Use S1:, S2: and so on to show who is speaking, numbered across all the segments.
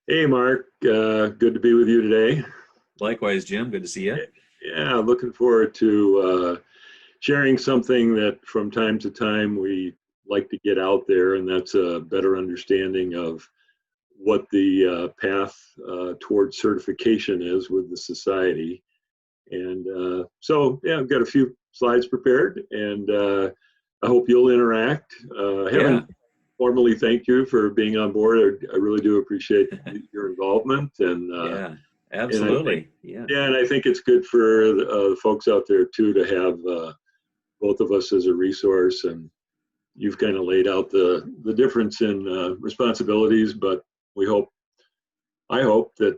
S1: Hey, Mark. Good to be with you today.
S2: Likewise, Jim. Good to see you.
S1: Yeah, looking forward to sharing something that from time to time we like to get out there, and that's a better understanding of what the path towards certification is with the society. And yeah, I've got a few slides prepared, and I hope you'll interact. I
S2: Yeah.
S1: haven't formally thanked you for being on board. I really do appreciate your involvement,
S2: Yeah.
S1: and I think
S2: Absolutely. Yeah.
S1: yeah, and I think it's good for the folks out there too to have both of us as a resource. And you've kind of laid out the difference in responsibilities, but we hope I hope that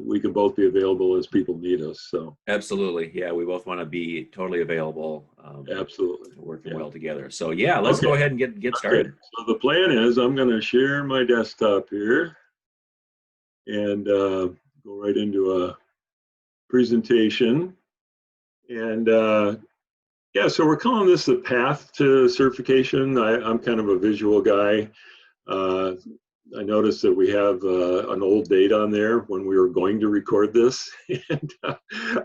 S1: we can both be available as people need us. So
S2: Absolutely. Yeah. We both want to be totally available,
S1: absolutely,
S2: working
S1: yeah.
S2: well together. So yeah, let's
S1: Okay,
S2: go ahead and get
S1: okay.
S2: started.
S1: So the plan is I'm going to share my desktop here and go right into a presentation. And yeah, so we're calling this the path to certification. I'm kind of a visual guy. Uh, I noticed that we have an old date on there when we were going to record this, and,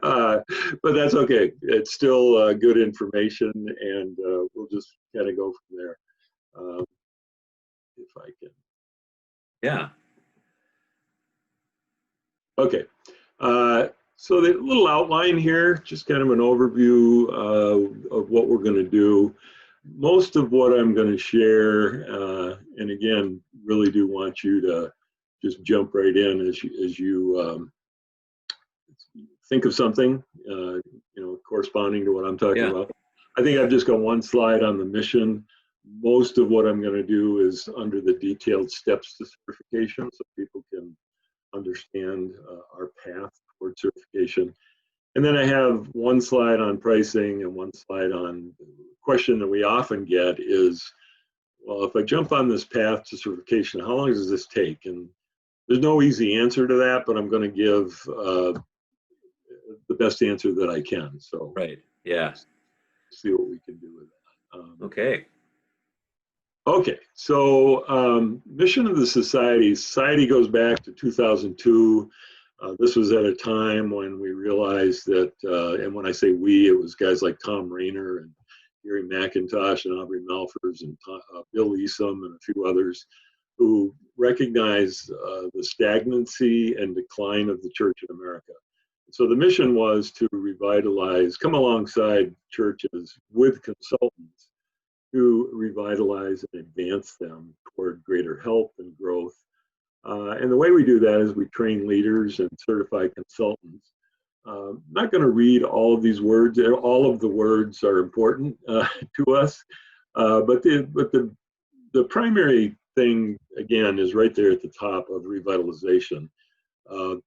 S1: but that's okay. It's still good information, and we'll just kind of go from there. Um, if I can.
S2: Yeah.
S1: Okay. So the little outline here, just kind of an overview of what we're going to do. Most of what I'm going to share, and again, really do want you to just jump right in as you think of something, corresponding to what I'm talking
S2: Yeah.
S1: about. I think I've just got one slide on the mission. Most of what I'm going to do is under the detailed steps to certification, so people can understand our path toward certification. And then I have one slide on pricing and one slide on the question that we often get is, well, if I jump on this path to certification, how long does this take? And there's no easy answer to that, but I'm going to give the best answer that I can. So
S2: Right. Yeah.
S1: see what we can do with that.
S2: Okay.
S1: Okay, so mission of the society. Society goes back to 2002. This was at a time when we realized that, and when I say we, it was guys like Tom Rayner and Gary McIntosh and Aubrey Malphurs and Bill Esom and a few others who recognized the stagnancy and decline of the church in America. So the mission was to revitalize, come alongside churches with consultants to revitalize and advance them toward greater health and growth. And the way we do that is we train leaders and certified consultants. I'm not going to read all of these words. All of the words are important to us, but the primary thing again is right there at the top of revitalization.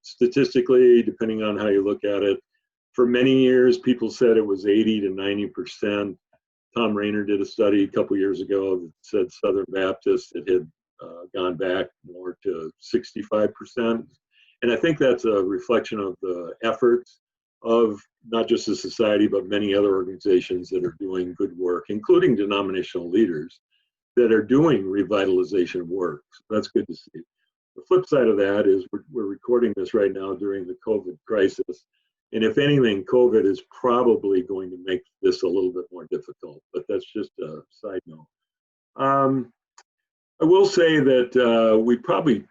S1: Statistically, depending on how you look at it, for many years people said it was 80 to 90%. Tom Rayner did a study a couple years ago that said Southern Baptists it had gone back more to 65%. And I think that's a reflection of the efforts of not just the society, but many other organizations that are doing good work, including denominational leaders that are doing revitalization work. So that's good to see. The flip side of that is we're recording this right now during the COVID crisis. And if anything, COVID is probably going to make this a little bit more difficult, but that's just a side note. I will say that we probably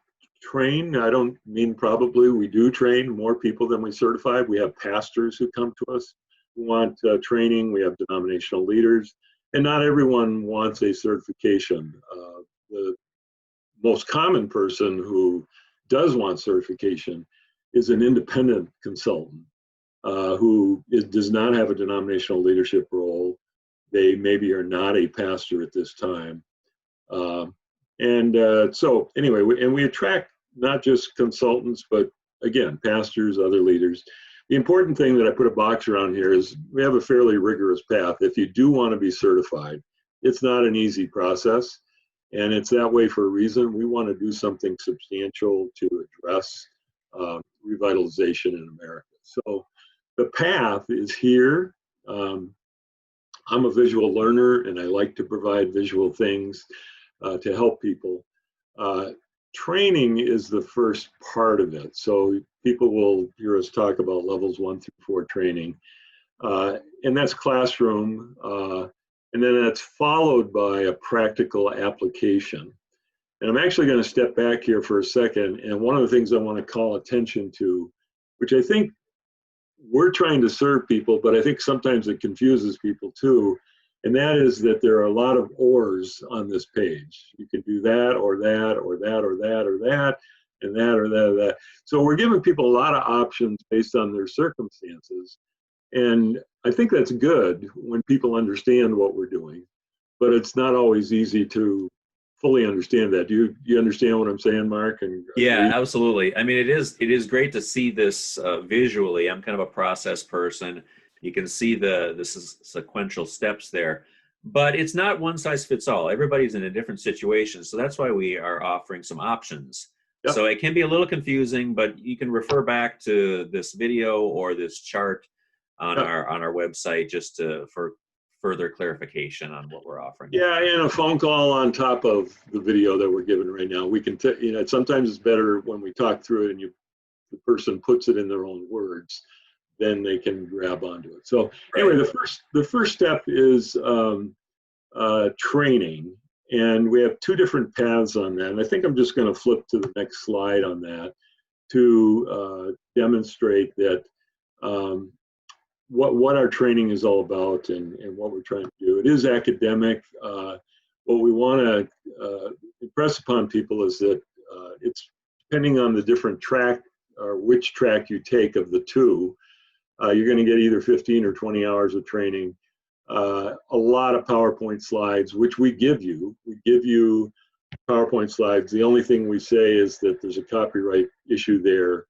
S1: train, I don't mean probably, we do train more people than we certify. We have pastors who come to us who want training, we have denominational leaders, and not everyone wants a certification. The most common person who does want certification is an independent consultant does not have a denominational leadership role. They maybe are not a pastor at this time. So anyway, we attract not just consultants, but again, pastors, other leaders. The important thing that I put a box around here is we have a fairly rigorous path. If you do want to be certified, it's not an easy process, and it's that way for a reason. We want to do something substantial to address revitalization in America. So the path is here. I'm a visual learner and I like to provide visual things to help people. training is the first part of it. So people will hear us talk about levels 1 through 4 training, and that's classroom, and then that's followed by a practical application. And I'm actually going to step back here for a second. And one of the things I want to call attention to, which I think we're trying to serve people, but I think sometimes it confuses people too, and that is that there are a lot of ors on this page. You can do that or that or that or that or that and that or that or that. So we're giving people a lot of options based on their circumstances. And I think that's good when people understand what we're doing, but it's not always easy to fully understand that. Do you understand what I'm saying, Mark? And
S2: Yeah,
S1: agree?
S2: absolutely. I mean, it is great to see this visually. I'm kind of a process person. You can see the sequential steps there, but it's not one size fits all. Everybody's in a different situation, so that's why we are offering some options.
S1: Yep.
S2: So it can be a little confusing, but you can refer back to this video or this chart on
S1: Yep.
S2: our website just for further clarification on what we're offering.
S1: Yeah, and a phone call on top of the video that we're giving right now. We can, sometimes it's better when we talk through it and the person puts it in their own words, then they can grab onto it. So anyway,
S2: Right.
S1: the first step is training, and we have two different paths on that. And I think I'm just going to flip to the next slide on that to demonstrate that what our training is all about and what we're trying to do. It is academic. What we want to impress upon people is that it's depending on the different track or which track you take of the two, you're going to get either 15 or 20 hours of training, a lot of PowerPoint slides, which we give you. We give you PowerPoint slides. The only thing we say is that there's a copyright issue there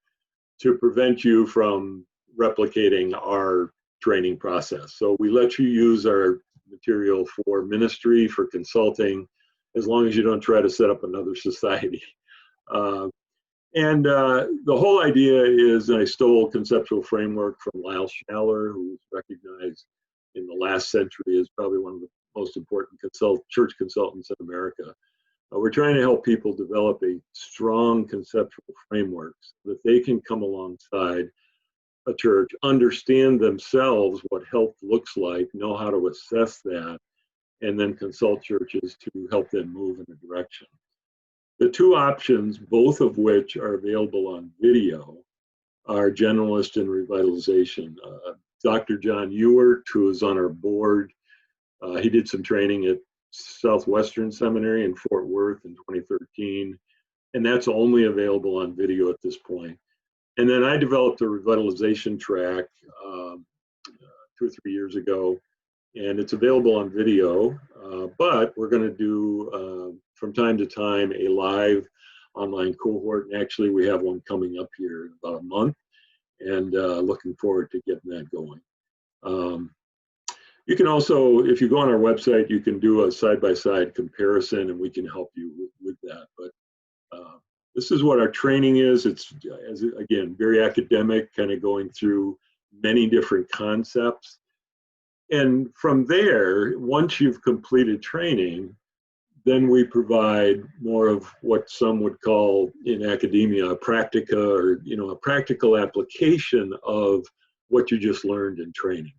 S1: to prevent you from replicating our training process. So we let you use our material for ministry, for consulting, as long as you don't try to set up another society. The whole idea is, and I stole conceptual framework from Lyle Schaller, who was recognized in the last century as probably one of the most important church consultants in America. We're trying to help people develop a strong conceptual framework so that they can come alongside a church, understand themselves what health looks like, know how to assess that, and then consult churches to help them move in a direction. The two options, both of which are available on video, are generalist and revitalization. Dr. John Ewart, who is on our board, he did some training at Southwestern Seminary in Fort Worth in 2013, and that's only available on video at this point. And then I developed a revitalization track 2 or 3 years ago, and it's available on video, but we're going to do from time to time a live online cohort, and actually we have one coming up here in about a month, and looking forward to getting that going. You can also, if you go on our website, you can do a side-by-side comparison, and we can help you with that. But this is what our training is. It's, again, very academic, kind of going through many different concepts. And from there, once you've completed training, then we provide more of what some would call in academia a practica, or a practical application of what you just learned in training,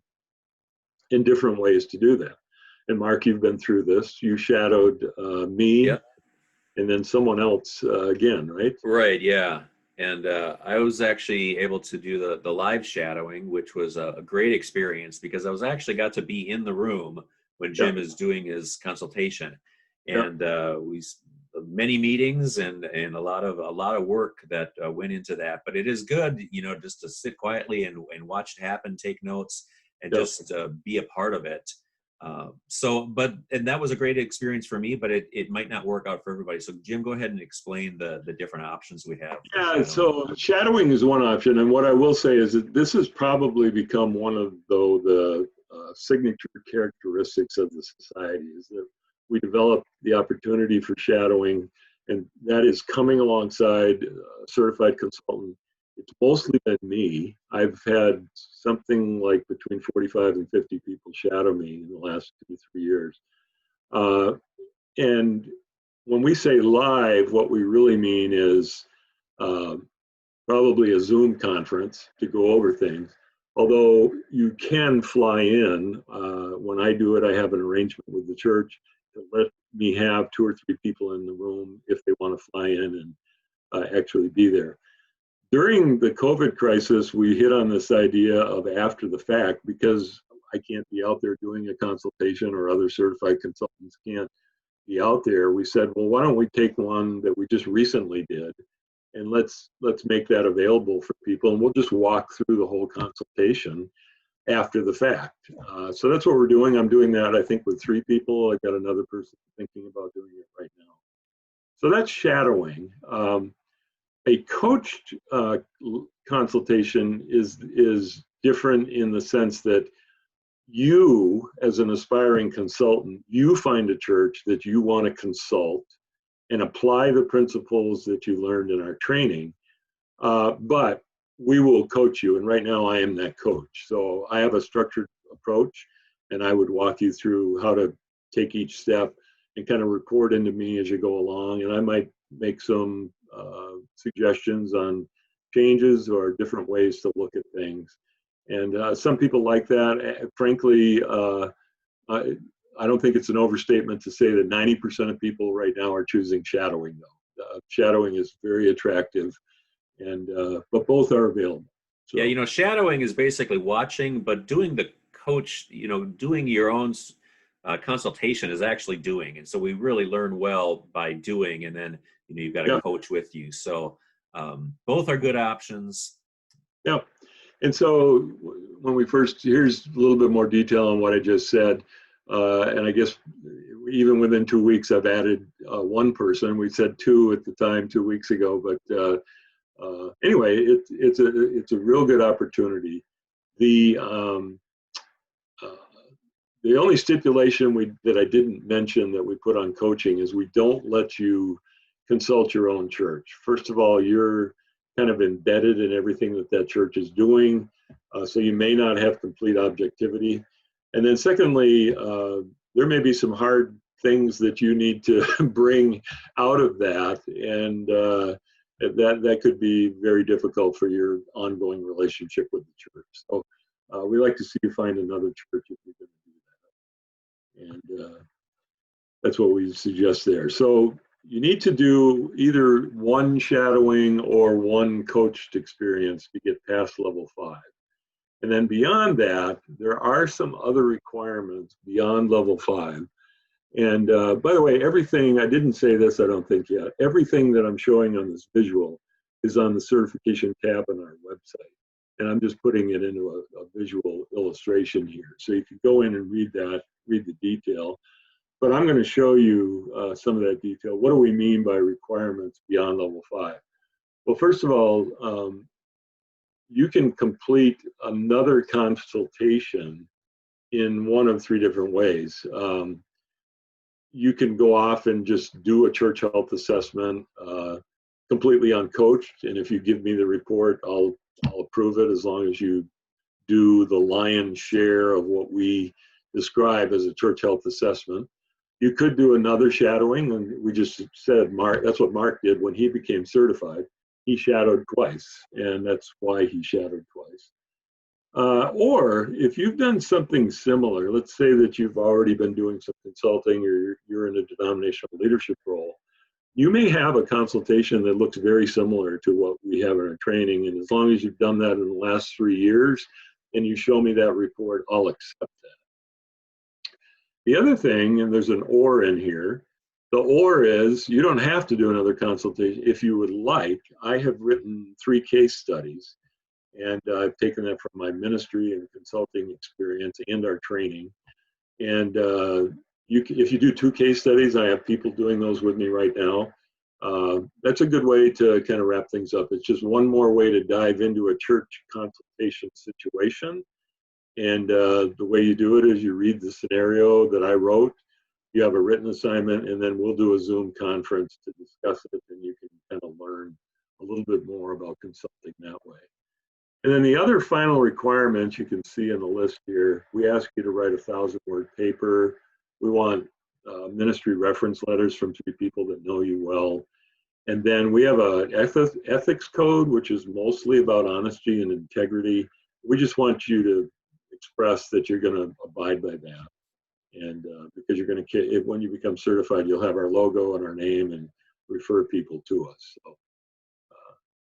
S1: in different ways to do that. And Mark, you've been through this. You shadowed me,
S2: Yep.
S1: and then someone else again, right?
S2: Right, yeah. And I was actually able to do the live shadowing, which was a great experience because I was actually got to be in the room when
S1: Yeah,
S2: Jim is doing his consultation.
S1: yeah,
S2: And many meetings and a lot of work that went into that. But it is good, just to sit quietly and watch it happen, take notes, and
S1: yeah.
S2: just be a part of it. And that was a great experience for me, but it might not work out for everybody. So Jim, go ahead and explain the different options we have for
S1: Yeah,
S2: shadowing.
S1: so shadowing is one option, and what I will say is that this has probably become one of the signature characteristics of the society, is that we develop the opportunity for shadowing, and that is coming alongside a certified consultant. It's mostly been me. I've had something like between 45 and 50 people shadow me in the last 2 to 3 years. And when we say live, what we really mean is probably a Zoom conference to go over things. Although you can fly in. When I do it, I have an arrangement with the church to let me have 2 or 3 people in the room if they want to fly in and actually be there. During the COVID crisis, we hit on this idea of after the fact, because I can't be out there doing a consultation, or other certified consultants can't be out there. We said, well, why don't we take one that we just recently did, and let's make that available for people, and we'll just walk through the whole consultation after the fact. So that's what we're doing. I'm doing that, I think, with 3 people. I've got another person thinking about doing it right now. So that's shadowing. A coached consultation is different in the sense that you, as an aspiring consultant, you find a church that you want to consult and apply the principles that you learned in our training. But we will coach you, and right now I am that coach. So I have a structured approach, and I would walk you through how to take each step and kind of report into me as you go along. And I might make some suggestions on changes or different ways to look at things. And some people like that. Frankly, I don't think it's an overstatement to say that 90% of people right now are choosing shadowing, though. Shadowing is very attractive, and but both are available. So.
S2: Yeah, you know, shadowing is basically watching, but doing the coach, you know, doing your own consultation is actually doing. And so we really learn well by doing, and then, you know, you've got a coach with you. So both are good options.
S1: Yeah. And so when we first, here's a little bit more detail on what I just said. And I guess even within 2 weeks, I've added 1 person. We said 2 at the time 2 weeks ago, but anyway, it's a real good opportunity. The only stipulation that I didn't mention that we put on coaching is we don't let you consult your own church. First of all, you're kind of embedded in everything that church is doing, so you may not have complete objectivity. And then secondly, there may be some hard things that you need to bring out of that, and that could be very difficult for your ongoing relationship with the church. So we like to see you find another church if you're going to do that. And that's what we suggest there. So you need to do either 1 shadowing or 1 coached experience to get past level 5. And then beyond that, there are some other requirements beyond level 5. And by the way, everything, I didn't say this, I don't think yet, everything that I'm showing on this visual is on the certification tab on our website. And I'm just putting it into a visual illustration here. So you can go in and read that, read the detail. But I'm going to show you some of that detail. What do we mean by requirements beyond level 5? Well, first of all, you can complete another consultation in 1 of 3 different ways. You can go off and just do a church health assessment completely uncoached, and if you give me the report, I'll approve it as long as you do the lion's share of what we describe as a church health assessment. You could do another shadowing, and we just said that's what Mark did when he became certified. He shadowed twice, and that's why he shadowed twice. Or if you've done something similar, let's say that you've already been doing some consulting, or you're in a denominational leadership role, you may have a consultation that looks very similar to what we have in our training. And as long as you've done that in the last 3 years and you show me that report, I'll accept that. The other thing, and there's an or in here, the or is you don't have to do another consultation if you would like. I have written 3 case studies, and I've taken that from my ministry and consulting experience and our training. And if you do 2 case studies, I have people doing those with me right now. That's a good way to kind of wrap things up. It's just one more way to dive into a church consultation situation. And the way you do it is you read the scenario that I wrote, you have a written assignment, and then we'll do a Zoom conference to discuss it, and you can kind of learn a little bit more about consulting that way. And then the other final requirements you can see in the list here, we ask you to write a 1,000-word paper. We want ministry reference letters from 3 people that know you well. And then we have a ethics code, which is mostly about honesty and integrity. We just want you to express that you're going to abide by that. And because you're going to, when you become certified, you'll have our logo and our name and refer people to us. So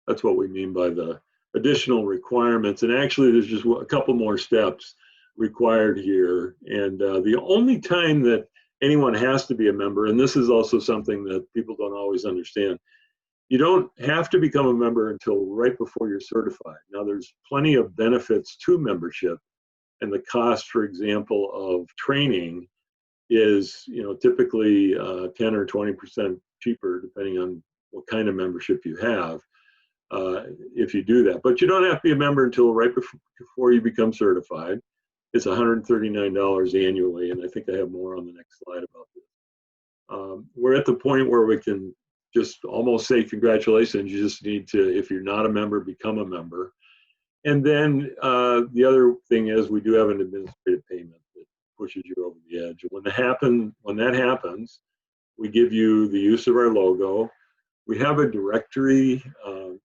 S1: that's what we mean by the additional requirements. And actually, there's just a couple more steps required here. And the only time that anyone has to be a member, and this is also something that people don't always understand, you don't have to become a member until right before you're certified. Now, there's plenty of benefits to membership, and the cost, for example, of training is, typically 10 or 20% cheaper, depending on what kind of membership you have, if you do that. But you don't have to be a member until right before you become certified. It's $139 annually, and I think I have more on the next slide about this. We're at the point where we can just almost say congratulations. You just need to, if you're not a member, become a member. And then the other thing is we do have an administrative payment that pushes you over the edge. When that happens, we give you the use of our logo. We have a directory. You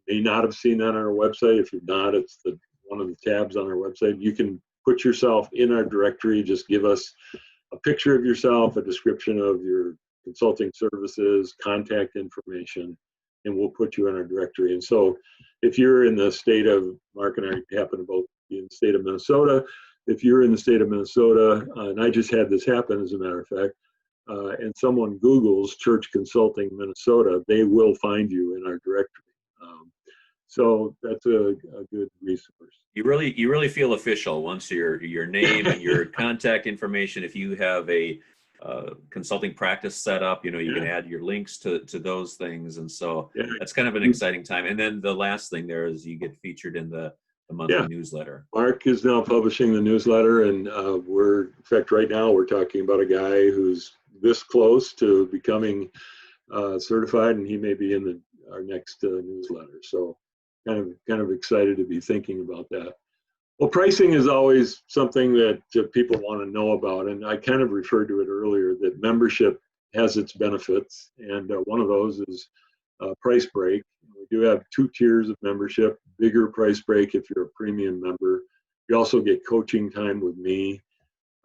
S1: may not have seen that on our website. If you're not, it's one of the tabs on our website. You can put yourself in our directory. Just give us a picture of yourself, a description of your consulting services, contact information, and we'll put you in our directory. And so if you're in the state of, Mark and I happen to both be in the state of Minnesota, if you're in the state of Minnesota, and I just had this happen as a matter of fact, and someone Googles Church Consulting Minnesota, they will find you in our directory. So that's a good resource.
S2: You really feel official once your name and your contact information. If you have a consulting practice set up, you can add your links to those things, and so that's kind of an exciting time. And then the last thing there is you get featured in the monthly newsletter.
S1: Mark is now publishing the newsletter, and in fact, right now we're talking about a guy who's this close to becoming certified, and he may be in our next newsletter. So kind of excited to be thinking about that. Well, pricing is always something that people want to know about, and I kind of referred to it earlier, that membership has its benefits, and one of those is price break. We do have 2 tiers of membership, bigger price break if you're a premium member. You also get coaching time with me,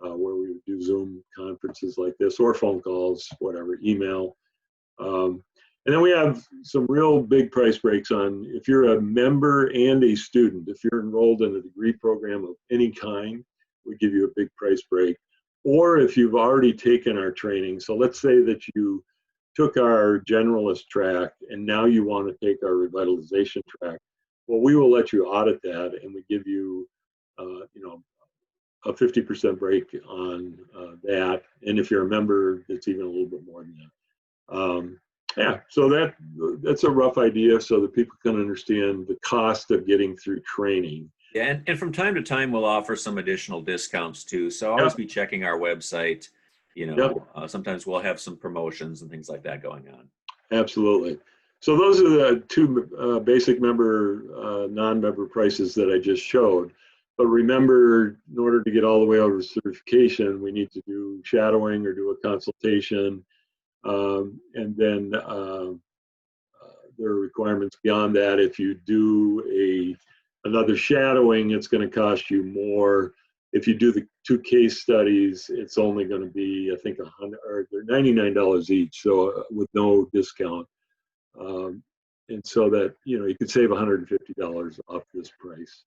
S1: where we would do Zoom conferences like this, or phone calls, whatever, email. And then we have some real big price breaks on if you're a member and a student. If you're enrolled in a degree program of any kind, we give you a big price break. Or if you've already taken our training, so let's say that you took our generalist track and now you want to take our revitalization track, well, we will let you audit that, and we give you, a 50% break on that. And if you're a member, it's even a little bit more than that. So that's a rough idea so that people can understand the cost of getting through training.
S2: Yeah, and from time to time, we'll offer some additional discounts too. So always be checking our website. Sometimes we'll have some promotions and things like that going on.
S1: Absolutely. So those are the 2 basic member, non-member prices that I just showed. But remember, in order to get all the way over certification, we need to do shadowing or do a consultation. And then there are requirements beyond that. If you do another shadowing, it's going to cost you more. If you do the 2 case studies, it's only going to be, I think, they're $99 each, so with no discount. And so that you could save $150 off this price.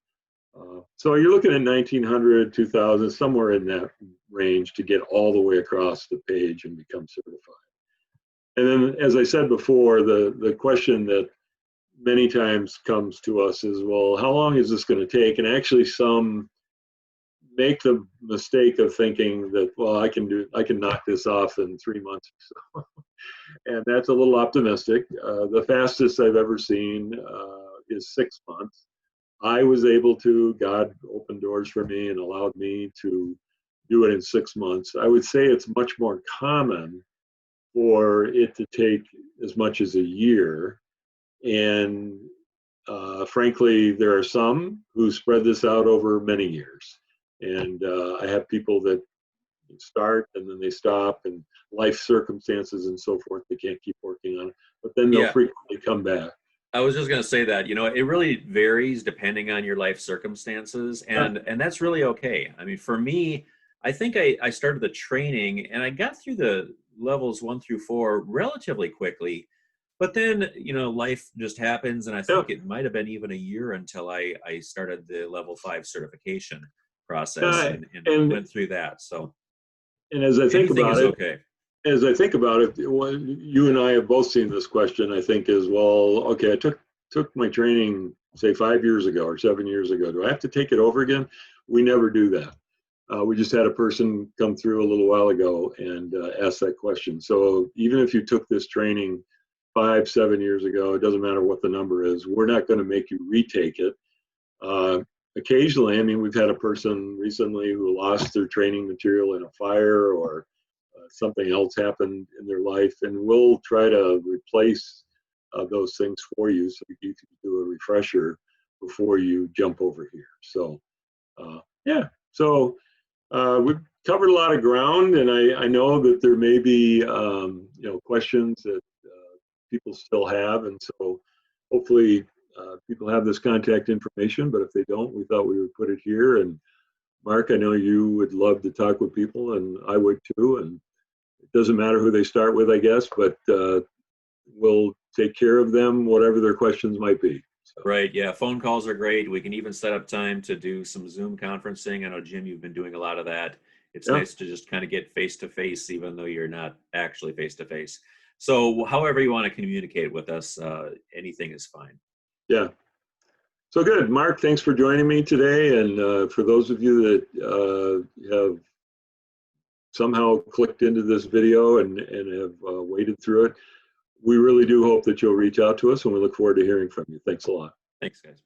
S1: So you're looking at $1,900, $2,000, somewhere in that range to get all the way across the page and become certified. And then, as I said before, the question that many times comes to us is, well, how long is this going to take? And actually, some make the mistake of thinking that, well, I can knock this off in 3 months or so. And that's a little optimistic. The fastest I've ever seen is 6 months. I was able to, God opened doors for me and allowed me to do it in 6 months. I would say it's much more common for it to take as much as a year. And frankly, there are some who spread this out over many years. And I have people that, start and then they stop, and life circumstances and so forth, they can't keep working on it, but then they'll
S2: Yeah.
S1: frequently come back.
S2: I was just going to say that, it really varies depending on your life circumstances, and that's really okay. I mean, for me, I think I started the training and I got through the levels 1 through 4 relatively quickly, but then, life just happens, and I
S1: Yeah,
S2: think it might have been even a year until I started the level 5 certification process
S1: yeah,
S2: and
S1: and
S2: went through that. So
S1: as I think
S2: anything
S1: about
S2: is
S1: it,
S2: okay.
S1: well, you and I have both seen this question, I think, as well. Okay, I took my training, say 5 years ago or 7 years ago. Do I have to take it over again? We never do that. We just had a person come through a little while ago and ask that question. So even if you took this training 5, 7 years ago, it doesn't matter what the number is. We're not going to make you retake it. Uh, Occasionally, I mean, we've had a person recently who lost their training material in a fire, or something else happened in their life, and we'll try to replace those things for you so you can do a refresher before you jump over here. So, yeah. So we've covered a lot of ground, and I know that there may be questions that people still have, and so hopefully people have this contact information. But if they don't, we thought we would put it here. And Mark, I know you would love to talk with people, and I would too. And it doesn't matter who they start with, I guess, but we'll take care of them, whatever their questions might be. So,
S2: Right. Yeah. Phone calls are great. We can even set up time to do some Zoom conferencing. I know, Jim, you've been doing a lot of that. It's
S1: yeah,
S2: nice to just kind of get face to face, even though you're not actually face to face. So, however you want to communicate with us, anything is fine.
S1: yeah. So good. Mark, thanks for joining me today. And for those of you that have somehow clicked into this video and have waded through it, we really do hope that you'll reach out to us, and we look forward to hearing from you. Thanks a lot.
S2: Thanks, guys.